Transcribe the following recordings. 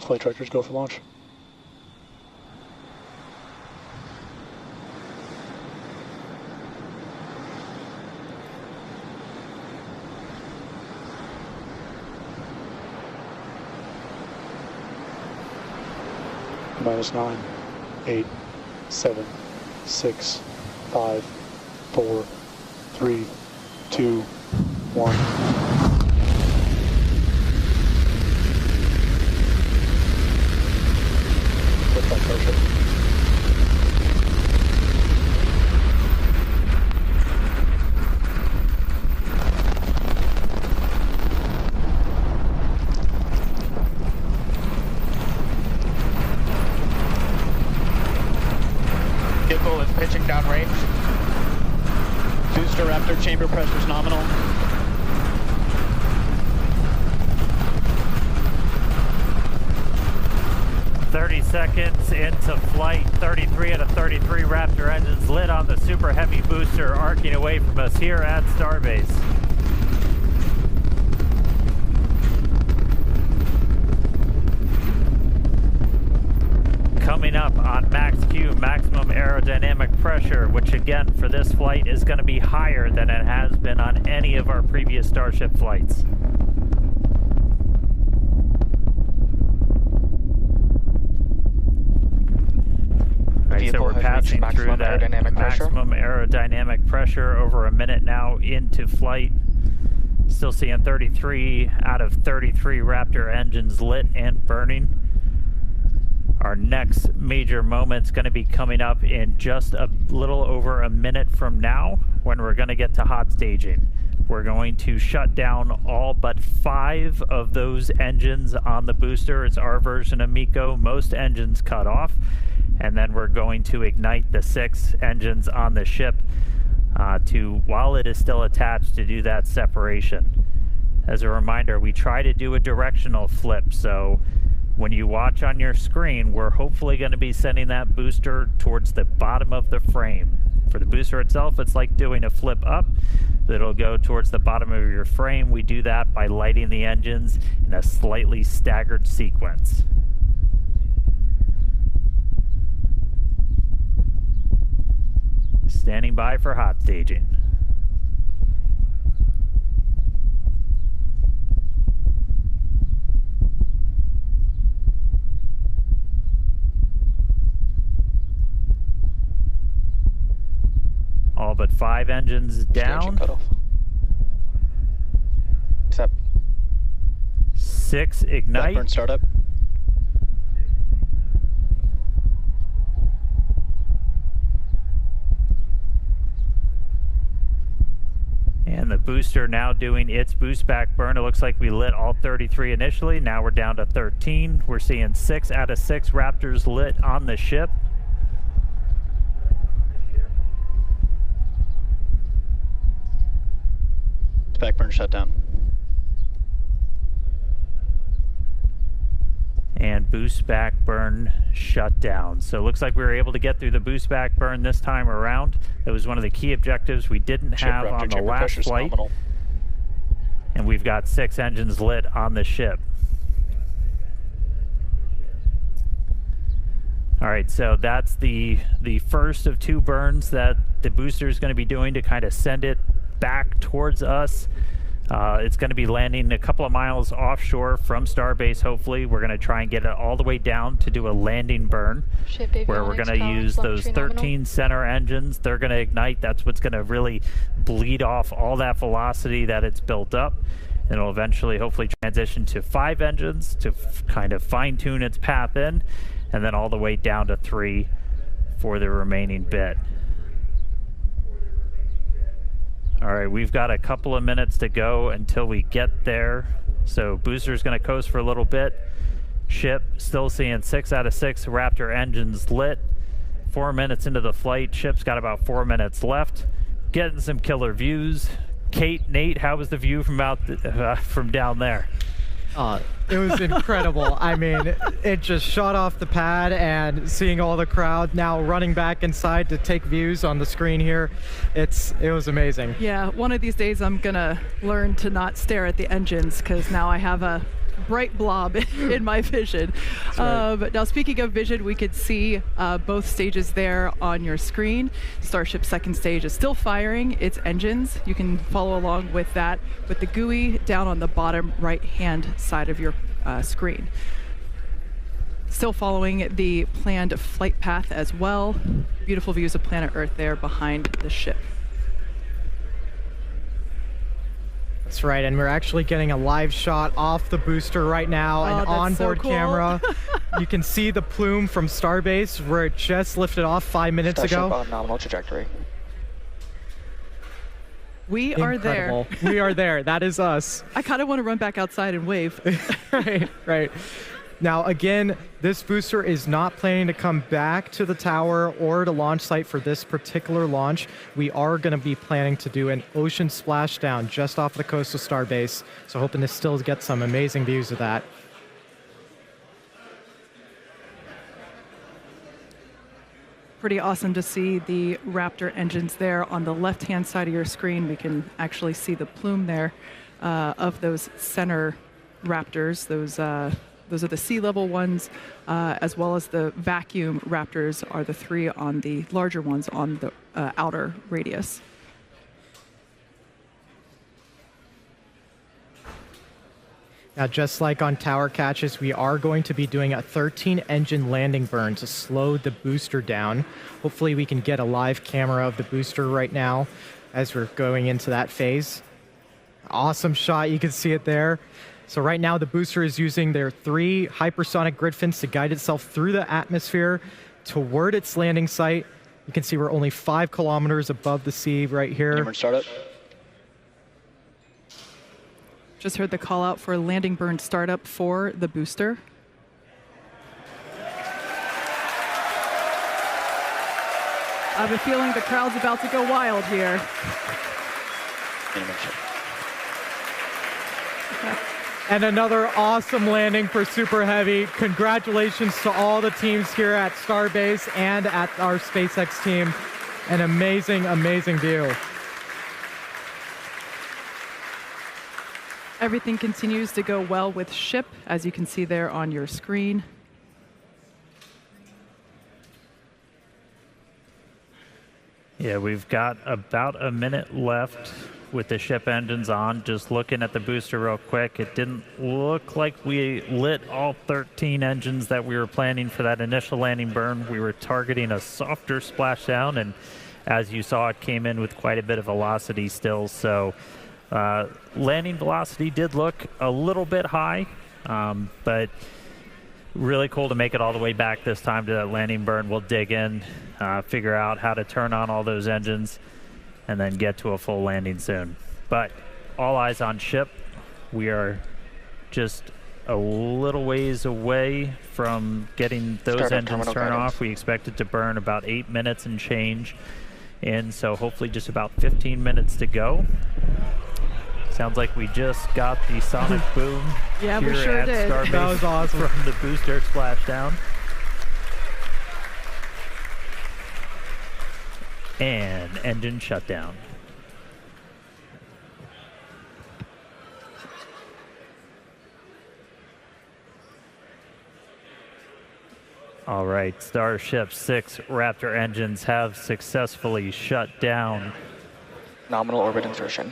Flight directors go for launch. -9, 8, 7, 6, 5, 4, 3, 2, 1. Liftoff Starship. Vehicle is pitching downrange. Booster Raptor chamber pressure is nominal. Seconds into flight, 33 out of 33 Raptor engines lit on the Super Heavy booster, arcing away from us here at Starbase. Coming up on max Q, maximum aerodynamic pressure, which again for this flight is going to be higher than it has been on any of our previous Starship flights. Right, so we're passing through that maximum aerodynamic pressure over a minute now into flight. Still seeing 33 out of 33 Raptor engines lit and burning. Our next major moment's going to be coming up in just a little over a minute from now when we're going to get to hot staging. We're going to shut down all but 5 of those engines on the booster. It's our version of MECO. Most engines cut off. And then we're going to ignite the 6 engines on the ship while it is still attached, to do that separation. As a reminder, we try to do a directional flip, so when you watch on your screen, we're hopefully going to be sending that booster towards the bottom of the frame. For the booster itself, it's like doing a flip up. It'll go towards the bottom of your frame. We do that by lighting the engines in a slightly staggered sequence. Standing by for hot staging. All but 5 engines down. Except 6 ignite. Blackburn startup. And the booster now doing its boost back burn. It looks like we lit all 33 initially. Now we're down to 13. We're seeing 6 out of 6 Raptors lit on the ship. Back burn shut down. And boost back burn shut down. So it looks like we were able to get through the boost back burn this time around. It was one of the key objectives we didn't have on the last flight. And we've got 6 engines lit on the ship. All right, so that's the first of 2 burns that the booster is going to be doing to kind of send it back towards us. It's going to be landing a couple of miles offshore from Starbase, hopefully. We're going to try and get it all the way down to do a landing burn, where we're going to use those 13 center engines. They're going to ignite. That's what's going to really bleed off all that velocity that it's built up. And it'll eventually, hopefully, transition to 5 engines to kind of fine-tune its path in, and then all the way down to 3 for the remaining bit. All right, we've got a couple of minutes to go until we get there. So booster's going to coast for a little bit. Ship still seeing 6 out of 6 Raptor engines lit. 4 minutes into the flight. Ship's got about 4 minutes left. Getting some killer views. Kate, Nate, how was the view from down there? It was incredible. I mean, it just shot off the pad, and seeing all the crowd now running back inside to take views on the screen here, it was amazing. Yeah, one of these days I'm gonna learn to not stare at the engines, because now I have a bright blob in my vision. Right. Now, speaking of vision, we could see both stages there on your screen. Starship's second stage is still firing its engines. You can follow along with that with the GUI down on the bottom right-hand side of your screen. Still following the planned flight path as well. Beautiful views of planet Earth there behind the ship. That's right, and we're actually getting a live shot off the booster right now, an onboard camera. You can see the plume from Starbase where it just lifted off 5 minutes ago. On nominal trajectory. We are there. We are there. That is us. I kind of want to run back outside and wave. Right. Now, again, this booster is not planning to come back to the tower or the launch site for this particular launch. We are going to be planning to do an ocean splashdown just off the coast of Starbase, so hoping to still get some amazing views of that. Pretty awesome to see the Raptor engines there on the left-hand side of your screen. We can actually see the plume there of those center Raptors. Those are the sea level ones, as well as the vacuum Raptors are the three on the larger ones on the outer radius. Now, just like on tower catches, we are going to be doing a 13-engine landing burn to slow the booster down. Hopefully we can get a live camera of the booster right now as we're going into that phase. Awesome shot, you can see it there. So right now the booster is using their 3 hypersonic grid fins to guide itself through the atmosphere toward its landing site. You can see we're only 5 kilometers above the sea right here. Startup. Just heard the call out for landing burn startup for the booster. I have a feeling the crowd's about to go wild here. And another awesome landing for Super Heavy. Congratulations to all the teams here at Starbase and at our SpaceX team. An amazing, amazing view. Everything continues to go well with ship, as you can see there on your screen. Yeah, we've got about a minute left with the ship engines on. Just looking at the booster real quick, it didn't look like we lit all 13 engines that we were planning for that initial landing burn. We were targeting a softer splashdown, and as you saw, it came in with quite a bit of velocity still. So landing velocity did look a little bit high, but really cool to make it all the way back this time to that landing burn. We'll dig in, figure out how to turn on all those engines, and then get to a full landing soon. But all eyes on ship. We are just a little ways away from getting those engines turned off. We expect it to burn about 8 minutes and change in, so hopefully just about 15 minutes to go. Sounds like we just got the sonic boom yeah, here we sure at did. Starbase. That was awesome. From the booster splashdown. And engine shutdown. All right, Starship 6 Raptor engines have successfully shut down. Nominal orbit insertion.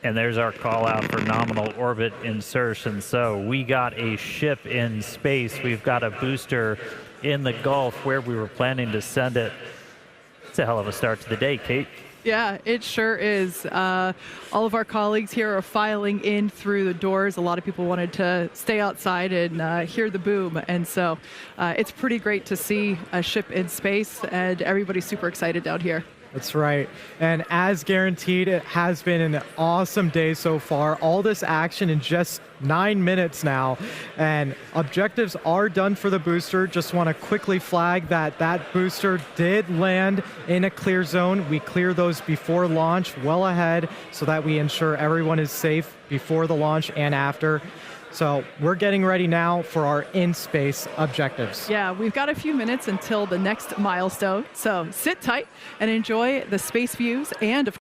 And there's our call out for nominal orbit insertion. So we got a ship in space. We've got a booster in the Gulf where we were planning to send it. It's a hell of a start to the day, Kate. Yeah, it sure is. All of our colleagues here are filing in through the doors. A lot of people wanted to stay outside and hear the boom. And so it's pretty great to see a ship in space, and everybody's super excited down here. That's right. And as guaranteed, it has been an awesome day so far. All this action in just 9 minutes now. And objectives are done for the booster. Just want to quickly flag that that booster did land in a clear zone. We clear those before launch, well ahead, so that we ensure everyone is safe before the launch and after. So we're getting ready now for our in-space objectives. Yeah, we've got a few minutes until the next milestone. So sit tight and enjoy the space views and, of